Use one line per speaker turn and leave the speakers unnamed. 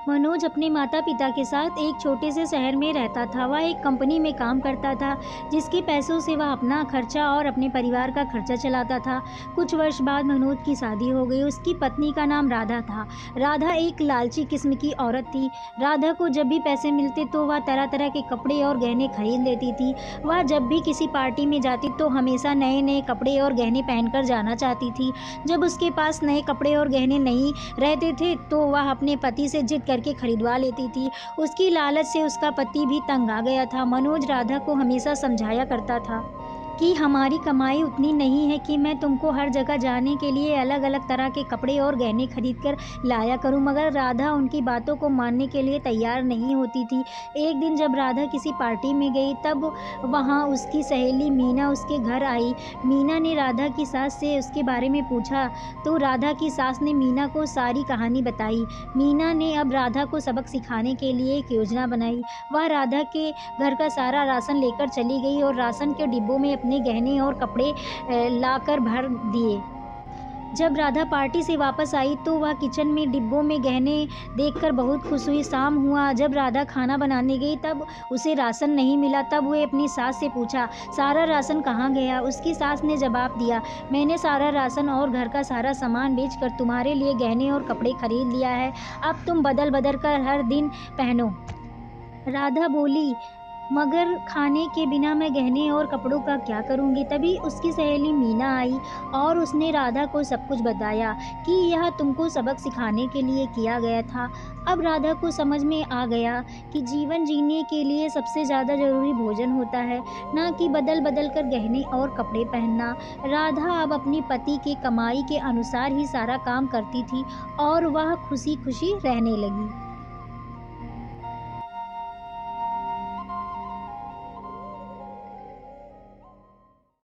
मनोज अपने माता-पिता के साथ एक छोटे से शहर में रहता था। वह एक कंपनी में काम करता था, जिसके पैसों से वह अपना खर्चा और अपने परिवार का खर्चा चलाता था। कुछ वर्ष बाद मनोज की शादी हो गई। उसकी पत्नी का नाम राधा था। राधा एक लालची किस्म की औरत थी। राधा को जब भी पैसे मिलते तो वह तरह-तरह के कपड़े और गहने खरीद लेती थी। वह जब भी किसी पार्टी में जाती तो हमेशा नए-नए कपड़े और गहने पहनकर जाना चाहती थी। जब उसके पास नए कपड़े और गहने नहीं रहते थे तो वह अपने पति से जिद करके खरीदवा लेती थी। उसकी लालच से उसका पति भी तंग आ गया था। मनोज राधा को हमेशा समझाया करता था कि हमारी कमाई उतनी नहीं है कि मैं तुमको हर जगह जाने के लिए अलग-अलग तरह के कपड़े और गहने खरीद कर लाया करूं, मगर राधा उनकी बातों को मानने के लिए तैयार नहीं होती थी। एक दिन जब राधा किसी पार्टी में गई तब वहां उसकी सहेली मीना उसके घर आई। मीना ने राधा की सास से उसके बारे में पूछा तो राधा की सास ने मीना को सारी कहानी बताई। मीना ने अब राधा को सबक सिखाने के लिए एक योजना बनाई। वह राधा के घर का सारा राशन लेकर चली गई और राशन के डिब्बों में अपने गहने और कपड़े लाकर भर दिए। जब राधा पार्टी से वापस आई तो वह किचन में डिब्बों में गहने देखकर बहुत खुश हुई। शाम हुआ, जब राधा खाना बनाने गई तब उसे राशन नहीं मिला। तब वह अपनी सास से पूछा, सारा राशन कहाँ गया? उसकी सास ने जवाब दिया, मैंने सारा राशन और घर का सारा सामान बेचकर तुम्हारे लिए गहने और कपड़े खरीद लिया है। अब तुम बदल-बदल कर हर दिन पहनो। राधा बोली, मगर खाने के बिना मैं गहने और कपड़ों का क्या करूँगी? तभी उसकी सहेली मीना आई और उसने राधा को सब कुछ बताया कि यह तुमको सबक सिखाने के लिए किया गया था। अब राधा को समझ में आ गया कि जीवन जीने के लिए सबसे ज़्यादा ज़रूरी भोजन होता है, ना कि बदल-बदल कर गहने और कपड़े पहनना। राधा अब अपने पति के कमाई के अनुसार ही सारा काम करती थी और वह खुशी-खुशी रहने लगी।